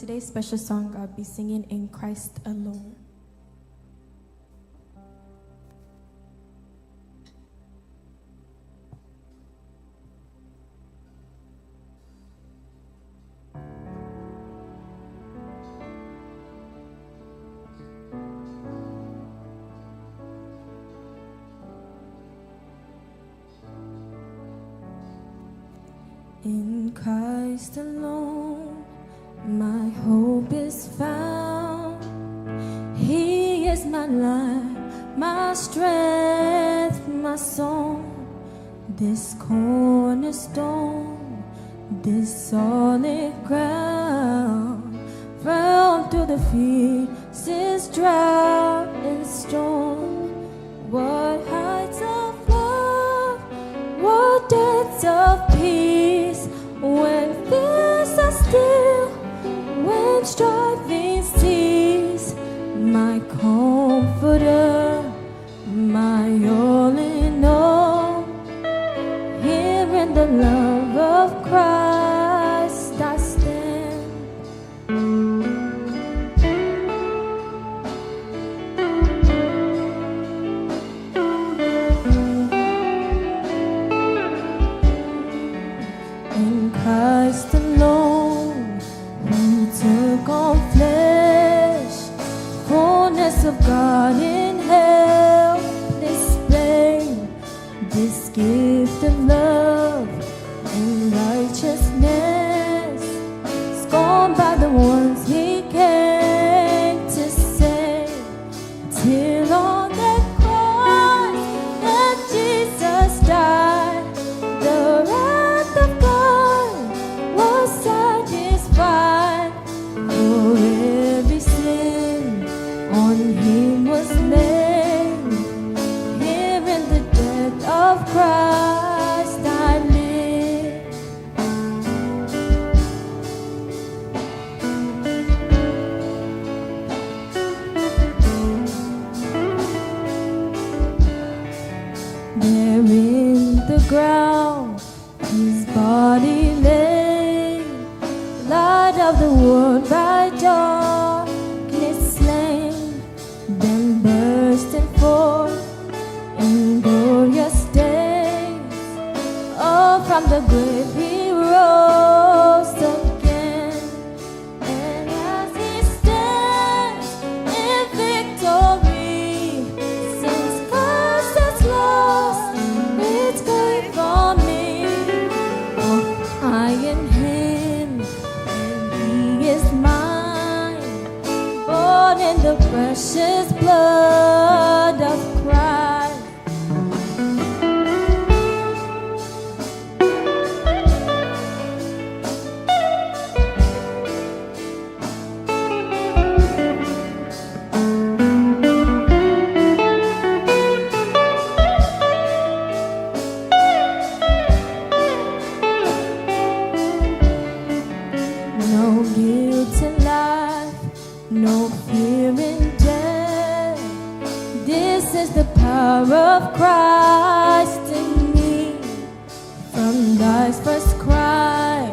today's special song, I'll be singing In Christ Alone. In Christ alone, my hope is found. He is my life, my strength, my song. This cornerstone, this solid ground. Firm through the fiercest drought and storm. What heights of love, what depths of peace. When fears are still, when striving cease, my comforter, my all in all. Here in the love of Christ I stand. In Christ alone, who took on flesh, fullness of God in helpless babe, this gift of love and righteousness, scorned by the ones he came to save, till on that cross that Jesus died, the wrath of God was satisfied. For every sin on him was laid. Here in the death of Christ I live. There in the ground his body lay, light of the world by darkness slain, then bursting forth in glorious days. Oh, from the grave he rose again, and as he stands in victory, since Christ has lost its grave for me. Oh, I am him, and he is mine, born in the precious blood of Christ. No guilt in life, no fear in death. This is the power of Christ in me. From life's first cry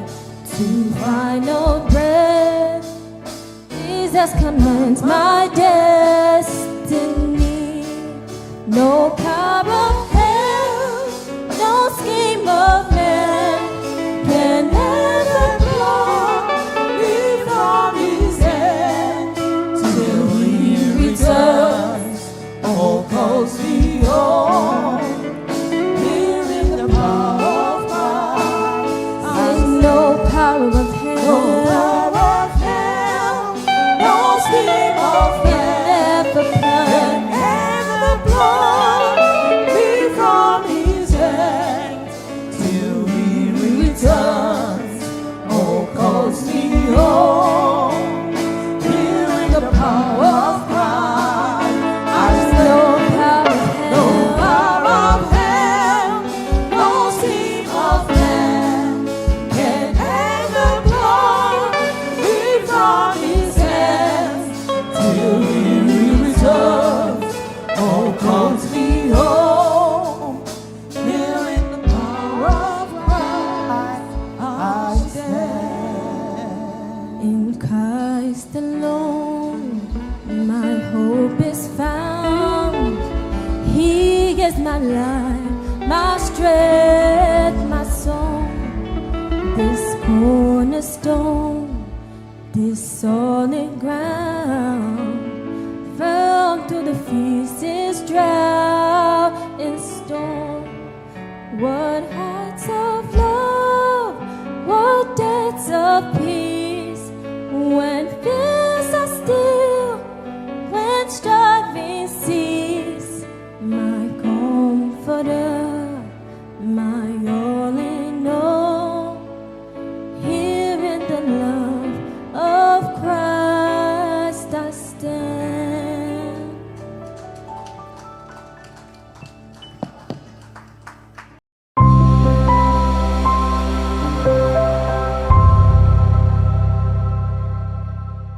to final breath, Jesus commands my destiny. No power of hell, no scheme of man can ever block me from his hand. Till he returns, all calls me on. Here in the power of Christ, there's no power of hell, no scheme of man can ever block me from his hand. Till he returns, all calls me home. Here in the power of Christ, there's no power of hell. is my life, my strength, my song. This cornerstone, this solid ground, firm through the fiercest drought and storm. What